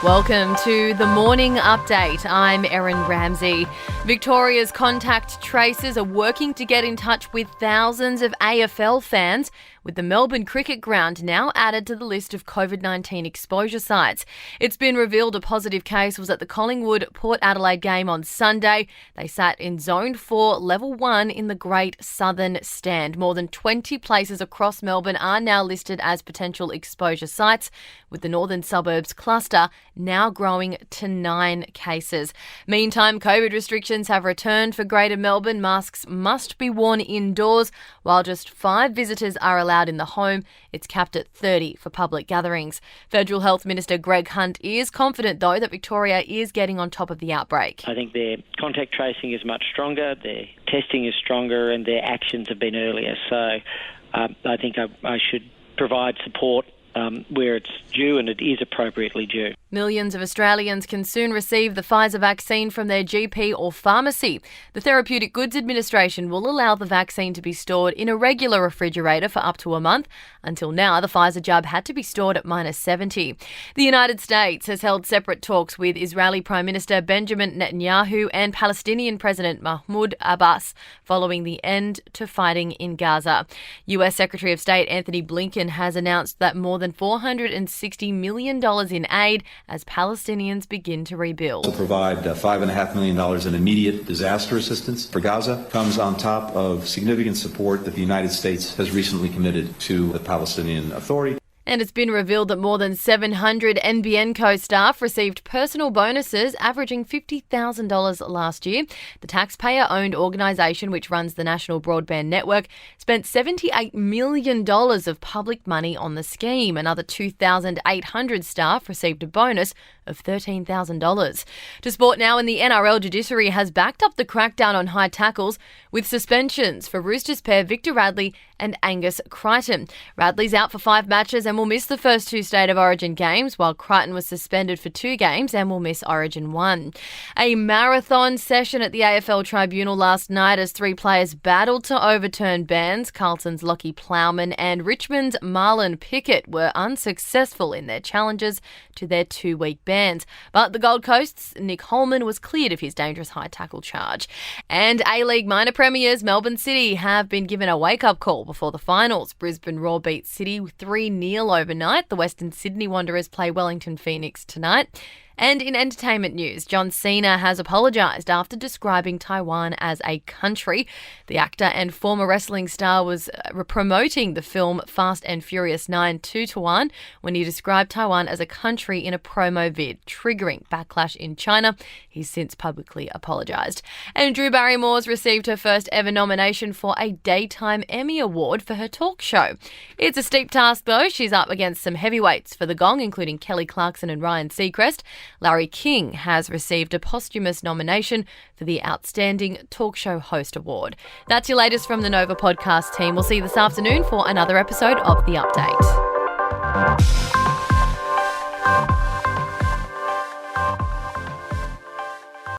Welcome to the Morning Update. I'm Erin Ramsey. Victoria's contact tracers are working to get in touch with thousands of AFL fans, with the Melbourne Cricket Ground now added to the list of Covid-19 exposure sites. It's been revealed a positive case was at the Collingwood-Port Adelaide game on Sunday. They sat in Zone 4, Level 1 in the Great Southern Stand. More than 20 places across Melbourne are now listed as potential exposure sites, with the northern suburbs cluster now growing to 9 cases. Meantime, COVID restrictions have returned for Greater Melbourne. Masks must be worn indoors, while just 5 visitors are allowed in the home. It's capped at 30 for public gatherings. Federal Health Minister Greg Hunt is confident, though, that Victoria is getting on top of the outbreak. I think their contact tracing is much stronger, their testing is stronger, and their actions have been earlier. So I think I should provide support where it's due, and it is appropriately due. Millions of Australians can soon receive the Pfizer vaccine from their GP or pharmacy. The Therapeutic Goods Administration will allow the vaccine to be stored in a regular refrigerator for up to a month. Until now, the Pfizer jab had to be stored at -70. The United States has held separate talks with Israeli Prime Minister Benjamin Netanyahu and Palestinian President Mahmoud Abbas following the end to fighting in Gaza. US Secretary of State Anthony Blinken has announced that more than $460 million in aid as Palestinians begin to rebuild. To provide $5.5 million in immediate disaster assistance for Gaza comes on top of significant support that the United States has recently committed to the Palestinian Authority. And it's been revealed that more than 700 NBN Co staff received personal bonuses averaging $50,000 last year. The taxpayer-owned organisation, which runs the National Broadband Network, spent $78 million of public money on the scheme. Another 2,800 staff received a bonus of $13,000. To sport now, and the NRL Judiciary has backed up the crackdown on high tackles with suspensions for Roosters pair Victor Radley and Angus Crichton. Radley's out for 5 matches and will miss the first 2 State of Origin games, while Crichton was suspended for 2 games and will miss Origin 1. A marathon session at the AFL Tribunal last night as 3 players battled to overturn bans. Carlton's Lockie Plowman and Richmond's Marlon Pickett were unsuccessful in their challenges to their 2-week bans. But the Gold Coast's Nick Holman was cleared of his dangerous high tackle charge. And A-League minor premiers Melbourne City have been given a wake-up call before the finals. Brisbane Roar beat City 3-0 overnight. The Western Sydney Wanderers play Wellington Phoenix tonight. And in entertainment news, John Cena has apologised after describing Taiwan as a country. The actor and former wrestling star was promoting the film Fast and Furious 9 to Taiwan when he described Taiwan as a country in a promo vid, triggering backlash in China. He's since publicly apologised. And Drew Barrymore's received her first ever nomination for a Daytime Emmy Award for her talk show. It's a steep task, though. She's up against some heavyweights for the gong, including Kelly Clarkson and Ryan Seacrest. Larry King has received a posthumous nomination for the Outstanding Talk Show Host Award. That's your latest from the Nova podcast team. We'll see you this afternoon for another episode of The Update.